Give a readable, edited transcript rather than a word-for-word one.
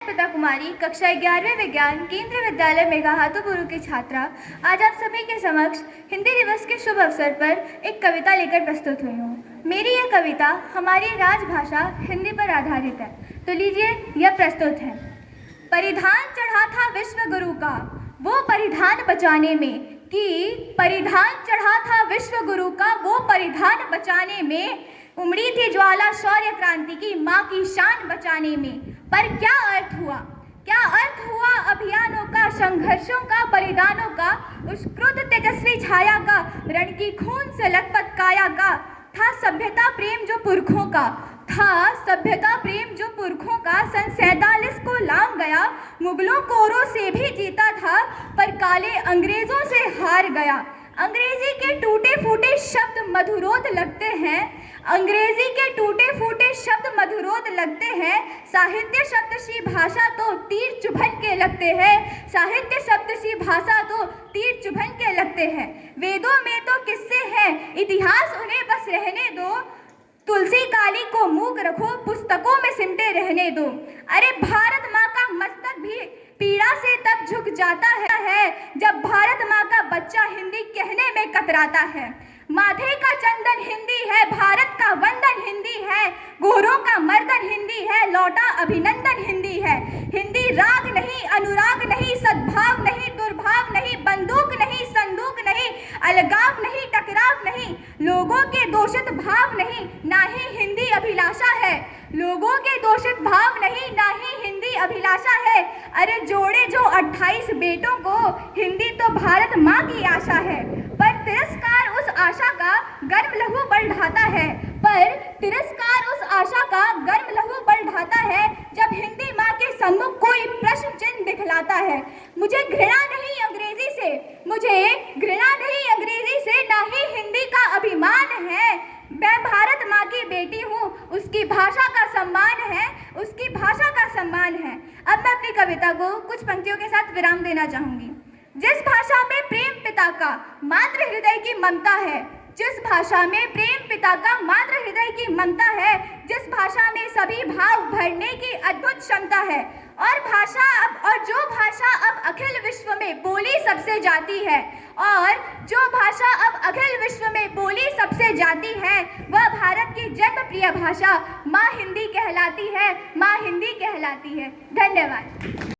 अर्पिता कुमारी, कक्षा 11वें विज्ञान केंद्रीय विद्यालय मेघाहातुबुरु की छात्रा, आज आप सभी के समक्ष हिंदी दिवस के शुभ अवसर पर एक कविता लेकर प्रस्तुत हुई हूँ। मेरी यह कविता हमारी राजभाषा हिंदी पर आधारित है, तो लीजिए यह प्रस्तुत है। परिधान चढ़ा था विश्व गुरु का वो परिधान बचाने में, कि परिधान चढ़ा था विश्व गुरु का वो परिधान बचाने में, उमड़ी थी ज्वाला शौर्य क्रांति की माँ की शान बचाने में। पर क्या अर्थ हुआ, क्या अर्थ हुआ अभियानों का, संघर्षों का, बलिदानों का, उस क्रुद्ध तेजस्वी छाया का, रण की खून से लथपथ काया का। था सभ्यता प्रेम जो पुरखों का, था सभ्यता प्रेम जो पुरखों का। सन 47 को लांग गया, मुगलों कोरों से भी जीता था, पर काले अंग्रेजों से हार गया। अंग्रेजी के टूटे फूटे शब्द मधुरोध लगते हैं, अंग्रेजी के टूटे फूटे शब्द मधुरोध लगते हैं। साहित्य शब्द सी भाषा तो तीर चुभन के लगते हैं, साहित्य शब्द सी भाषा तो तीर चुभन के लगते हैं। वेदों में तो किस्से हैं, इतिहास उन्हें बस रहने दो, तुलसी काली को मूक रखो, पुस्तकों में सिमटे रहने दो। अरे भारत माँ का मस्तक भी पीड़ा से तब झुक जाता है जब भारत माँ का बच्चा हिंदी कहने में कतराता है। माथे का चंदन हिंदी है, भारत का वंदन हिंदी है, गोरों का मर्दन हिंदी है, लौटा अभिनंदन हिंदी है। हिंदी राग नहीं, अनुराग नहीं, सद्भाव नहीं, दुर्भाव नहीं, बंदूक नहीं, संदूक नहीं, अलगाव नहीं, टकराव नहीं, लोगों के दोषित भाव नहीं, ना ही हिंदी अभिलाषा है, लोगों के दोषित भाव नहीं, ना ही हिंदी अभिलाषा है। अरे जोड़े जो 28 बेटों को, हिंदी तो भारत माँ की आशा है, पर तिरस्कार उस आशा का गर्म लहू बढ़ाता है, पर तिरस्कार उस आशा का गर्म लहू बढ़ाता है, जब हिंदी माँ के सम्मुख कोई प्रश्न चिन्ह दिखलाता है। मुझे घृणा नहीं अंग्रेजी से, मुझे घृणा नहीं अंग्रेजी से, ना ही हिंदी का अभिमान है। मैं भारत माँ की बेटी हूँ, उसकी भाषा का सम्मान है, उसकी भाषा का सम्मान है। अब मैं अपनी कविता को कुछ पंक्तियों के साथ विराम देना चाहूँगी। जिस भाषा में प्रेम पिता का मातृ हृदय की ममता है, जिस भाषा में प्रेम पिता का मातृ हृदय की ममता है, जिस भाषा में सभी भाव भरने की अद्भुत क्षमता है, और जो भाषा अब अखिल विश्व में बोली सबसे जाती है, और जो भाषा अब अखिल विश्व में बोली सबसे जाती है, वह भारत की जन्म प्रिय भाषा माँ हिंदी कहलाती है, माँ हिंदी कहलाती है। धन्यवाद।